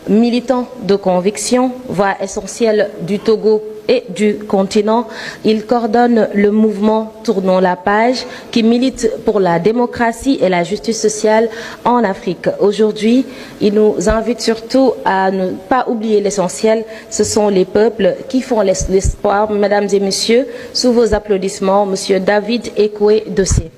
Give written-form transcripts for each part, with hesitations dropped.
Militant de conviction, voix essentielle du Togo et du continent, il coordonne le mouvement Tournons la page qui milite pour la démocratie et la justice sociale en Afrique. Aujourd'hui, il nous invite surtout à ne pas oublier l'essentiel, ce sont les peuples qui font l'espoir. Mesdames et messieurs, sous vos applaudissements, Monsieur David Ekwe Dossier.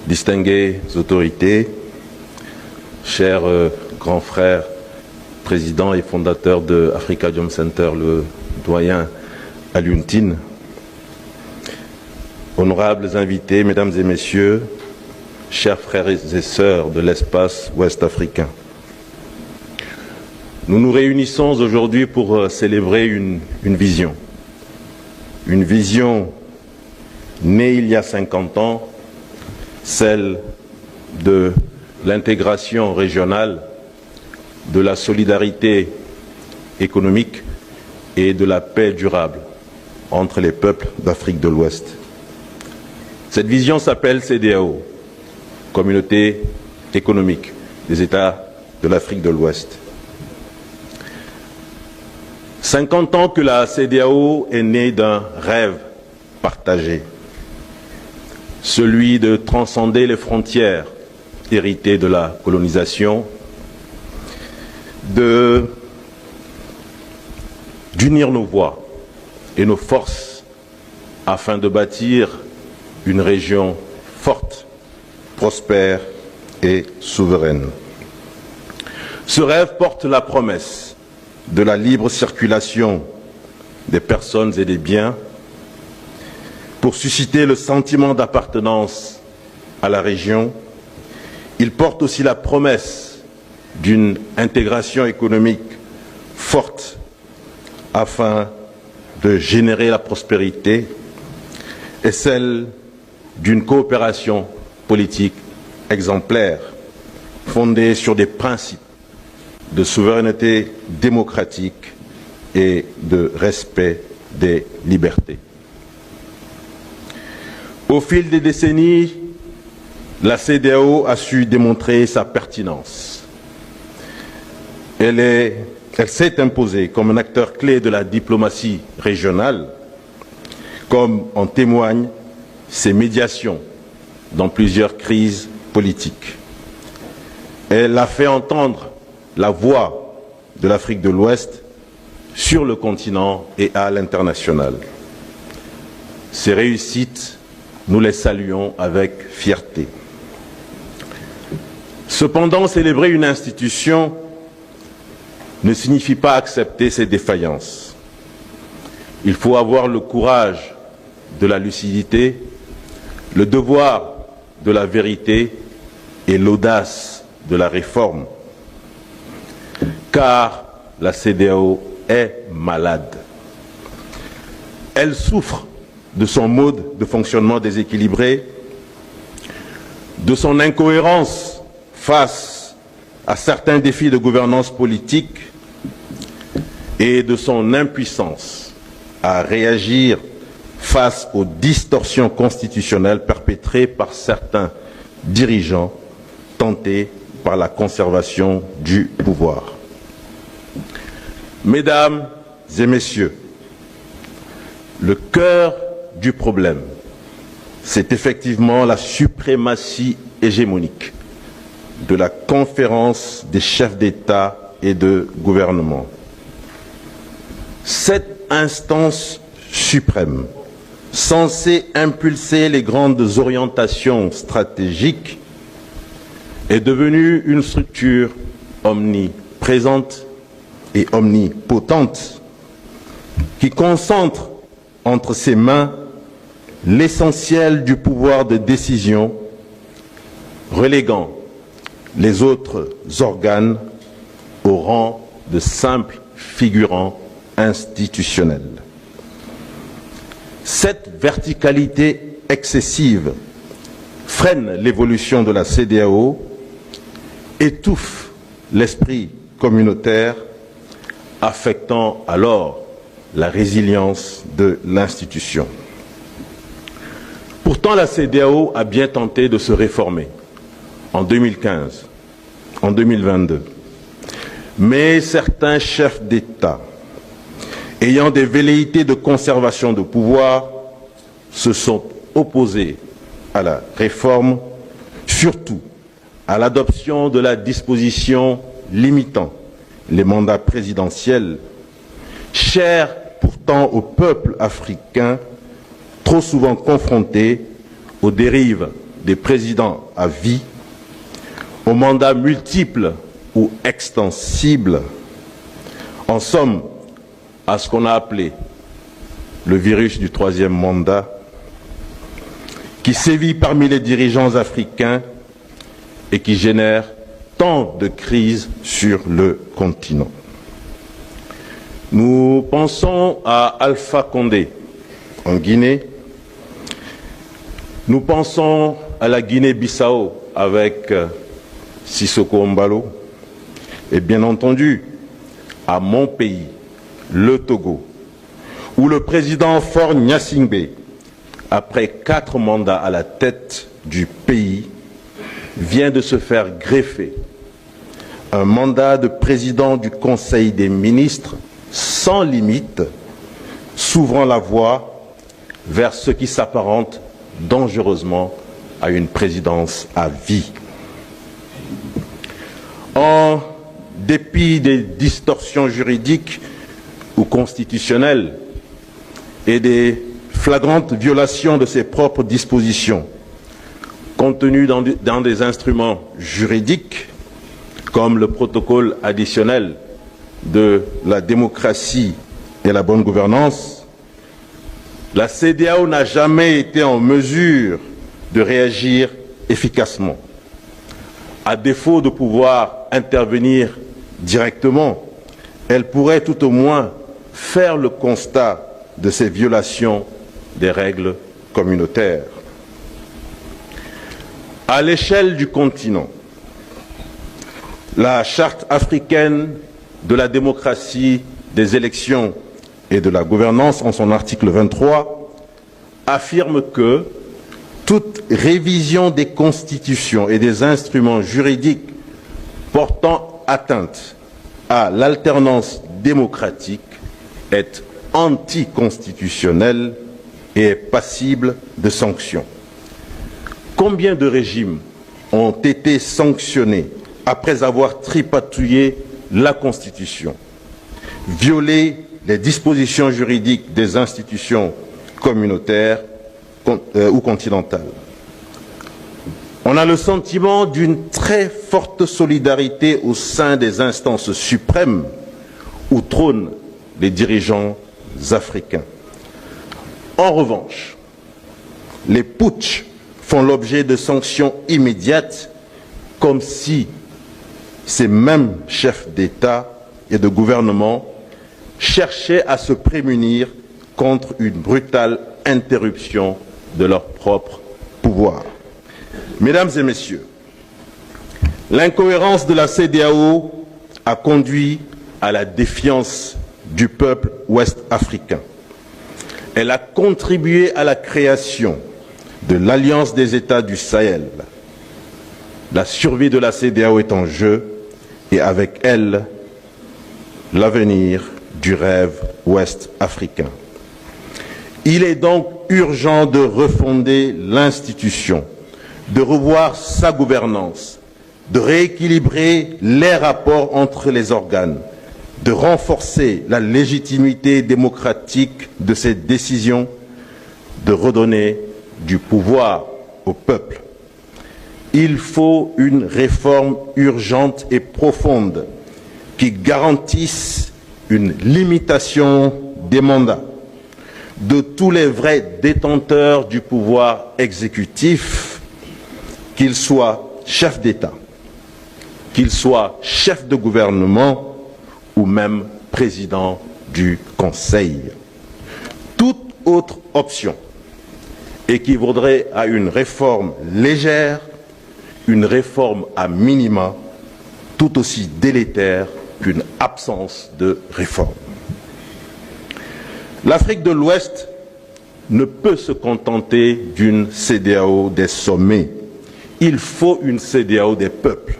Distinguées autorités, chers grands frères, président et fondateur de Afrikajom Center, le doyen Alioune Tine, honorables invités, mesdames et messieurs, chers frères et sœurs de l'espace ouest africain. Nous nous réunissons aujourd'hui pour célébrer une vision née il y a 50 ans, celle de l'intégration régionale, de la solidarité économique et de la paix durable entre les peuples d'Afrique de l'Ouest. Cette vision s'appelle CEDEAO, Communauté économique des États de l'Afrique de l'Ouest. 50 ans que la CEDEAO est née d'un rêve partagé, celui de transcender les frontières héritées de la colonisation, d'unir nos voix et nos forces afin de bâtir une région forte, prospère et souveraine. Ce rêve porte la promesse de la libre circulation des personnes et des biens pour susciter le sentiment d'appartenance à la région. Il porte aussi la promesse d'une intégration économique forte afin de générer la prospérité et celle d'une coopération politique exemplaire fondée sur des principes de souveraineté démocratique et de respect des libertés. Au fil des décennies, la CEDEAO a su démontrer sa pertinence. Elle s'est imposée comme un acteur clé de la diplomatie régionale, comme en témoignent ses médiations dans plusieurs crises politiques. Elle a fait entendre la voix de l'Afrique de l'Ouest sur le continent et à l'international. Ces réussites, nous les saluons avec fierté. Cependant, célébrer une institution ne signifie pas accepter ses défaillances. Il faut avoir le courage de la lucidité, le devoir de la vérité et l'audace de la réforme. Car la CEDEAO est malade. Elle souffre de son mode de fonctionnement déséquilibré, de son incohérence face à certains défis de gouvernance politique et de son impuissance à réagir face aux distorsions constitutionnelles perpétrées par certains dirigeants tentés par la conservation du pouvoir. Mesdames et messieurs, le cœur du problème, c'est effectivement la suprématie hégémonique de la conférence des chefs d'État et de gouvernement. Cette instance suprême, censée impulser les grandes orientations stratégiques, est devenue une structure omniprésente et omnipotente qui concentre entre ses mains l'essentiel du pouvoir de décision, reléguant les autres organes au rang de simples figurants institutionnels. Cette verticalité excessive freine l'évolution de la CEDEAO, étouffe l'esprit communautaire, affectant alors la résilience de l'institution. Pourtant, Pourtant, la CEDEAO a bien tenté de se réformer en 2015, en 2022. Mais certains chefs d'État, ayant des velléités de conservation de pouvoir, se sont opposés à la réforme, surtout à l'adoption de la disposition limitant les mandats présidentiels, chers pourtant au peuple africain, trop souvent confronté aux dérives des présidents à vie, aux mandats multiples ou extensibles, en somme, à ce qu'on a appelé le virus du troisième mandat, qui sévit parmi les dirigeants africains et qui génère tant de crises sur le continent. Nous pensons à Alpha Condé en Guinée, nous pensons à la Guinée-Bissau avec Sissoko Embalo et bien entendu à mon pays, le Togo, où le président Faure Gnassingbé, après 4 mandats à la tête du pays, vient de se faire greffer un mandat de président du Conseil des ministres sans limite, s'ouvrant la voie vers ce qui s'apparente dangereusement à une présidence à vie. En dépit des distorsions juridiques ou constitutionnelles et des flagrantes violations de ses propres dispositions, contenues dans des instruments juridiques comme le protocole additionnel de la démocratie et la bonne gouvernance, la CEDEAO n'a jamais été en mesure de réagir efficacement. À défaut de pouvoir intervenir directement, elle pourrait tout au moins faire le constat de ces violations des règles communautaires. À l'échelle du continent, la Charte africaine de la démocratie, des élections et de la gouvernance, en son article 23, affirme que toute révision des constitutions et des instruments juridiques portant atteinte à l'alternance démocratique est anticonstitutionnelle et est passible de sanctions. Combien de régimes ont été sanctionnés après avoir tripatouillé la Constitution, violé les dispositions juridiques des institutions communautaires ou continentales? On a le sentiment d'une très forte solidarité au sein des instances suprêmes où trônent les dirigeants africains. En revanche, les putschs font l'objet de sanctions immédiates, comme si ces mêmes chefs d'État et de gouvernement cherchaient à se prémunir contre une brutale interruption de leur propre pouvoir. Mesdames et messieurs, l'incohérence de la CEDEAO a conduit à la défiance du peuple ouest-africain. Elle a contribué à la création de l'Alliance des États du Sahel. La survie de la CEDEAO est en jeu et avec elle, l'avenir du rêve ouest-africain. Il est donc urgent de refonder l'institution, de revoir sa gouvernance, de rééquilibrer les rapports entre les organes, de renforcer la légitimité démocratique de ces décisions, de redonner du pouvoir au peuple. Il faut une réforme urgente et profonde qui garantisse une limitation des mandats de tous les vrais détenteurs du pouvoir exécutif, qu'ils soient chefs d'État, qu'ils soient chefs de gouvernement ou même président du Conseil. Toute autre option équivaudrait à une réforme légère, une réforme à minima, tout aussi délétère qu'une absence de réforme. L'Afrique de l'Ouest ne peut se contenter d'une CEDEAO des sommets. Il faut une CEDEAO des peuples.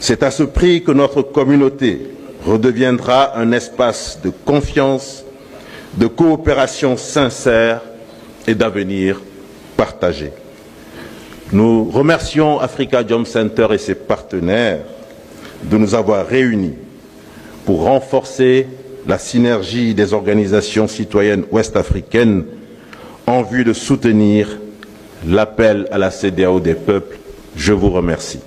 C'est à ce prix que notre communauté redeviendra un espace de confiance, de coopération sincère et d'avenir partagé. Nous remercions Africa Jom Center et ses partenaires de nous avoir réunis pour renforcer la synergie des organisations citoyennes ouest-africaines en vue de soutenir l'appel à la CEDEAO des peuples. Je vous remercie.